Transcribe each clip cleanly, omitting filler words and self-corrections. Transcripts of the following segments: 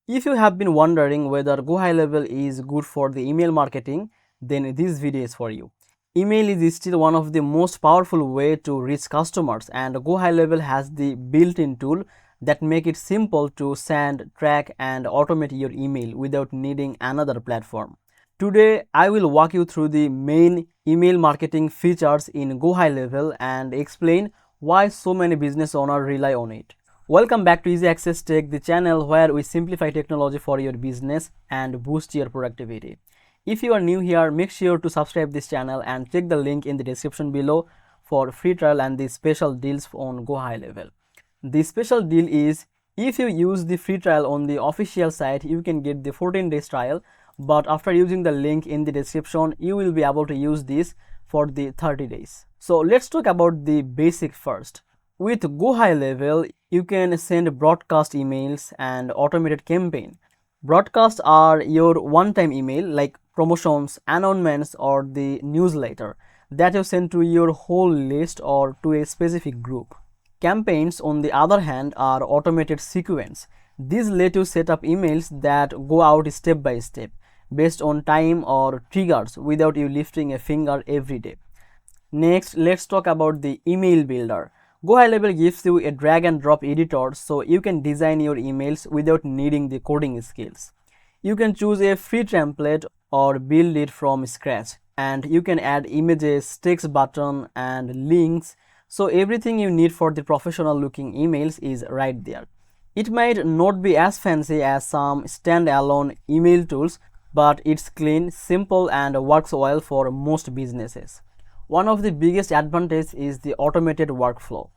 If you have been wondering whether GoHighLevel is good for the email marketing, then this video is for you. Email is still one of the most powerful way to reach customers, and GoHighLevel has the built-in tool that make it simple to send, track and automate your email without needing another platform. Today, I will walk you through the main email marketing features in GoHighLevel and explain why so many business owners rely on it. Welcome back to Easy Access Tech, the channel where we simplify technology for your business and boost your productivity. If you are new here, make sure to subscribe this channel and check the link in the description below for free trial and the special deals on GoHighLevel. The special deal is if you use the free trial on the official site, you can get the 14 days trial, but after using the link in the description, you will be able to use this for the 30 days. So let's talk about the basic first. With GoHighLevel, you can send broadcast emails and automated campaign. Broadcasts are your one-time email like promotions, announcements or the newsletter that you send to your whole list or to a specific group. Campaigns, on the other hand, are automated sequence. These let you set up emails that go out step by step based on time or triggers without you lifting a finger every day. Next, let's talk about the email builder. GoHighLevel gives you a drag and drop editor so you can design your emails without needing the coding skills. You can choose a free template or build it from scratch, and you can add images, text button and links, so everything you need for the professional looking emails is right there. It might not be as fancy as some standalone email tools, but it's clean, simple and works well for most businesses. One of the biggest advantages is the automated workflow.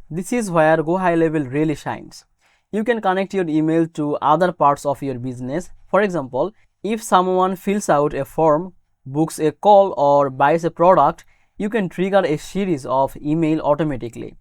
This is where GoHighLevel really shines. You can connect your email to other parts of your business. For example, if someone fills out a form, books a call or buys a product, you can trigger a series of email automatically.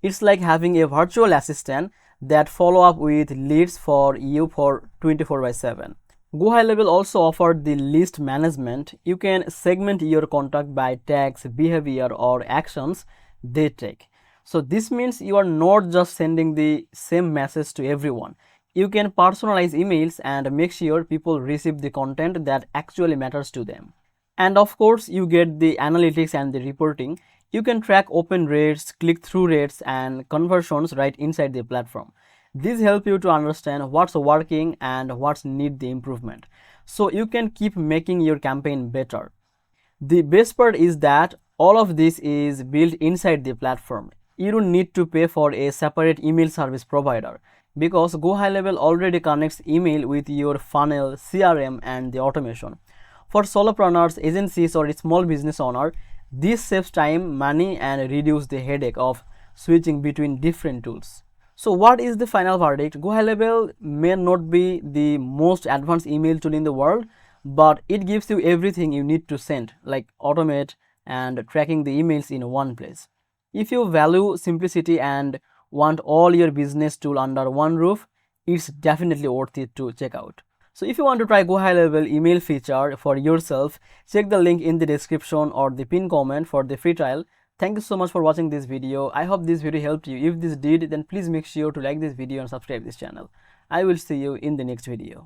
It's like having a virtual assistant that follow up with leads for you for 24/7. GoHighLevel also offered the list management. You can segment your contact by tags, behavior or actions they take. So this means you are not just sending the same message to everyone. You can personalize emails and make sure people receive the content that actually matters to them. And of course, you get the analytics and the reporting. You can track open rates, click-through rates and conversions right inside the platform. These help you to understand what's working and what's need the improvement, so you can keep making your campaign better. The best part is that all of this is built inside the platform. You don't need to pay for a separate email service provider because GoHighLevel already connects email with your funnel, CRM and the automation. For solopreneurs, agencies or small business owner, this saves time, money and reduce the headache of switching between different tools. So what is the final verdict? GoHighLevel may not be the most advanced email tool in the world, but it gives you everything you need to send, like automate and tracking the emails in one place. If you value simplicity and want all your business tool under one roof, it's definitely worth it to check out. So if you want to try GoHighLevel email feature for yourself, check the link in the description or the pinned comment for the free trial. Thank you so much for watching this video. I hope this video helped you. If this did, then please make sure to like this video and subscribe this channel. I will see you in the next video.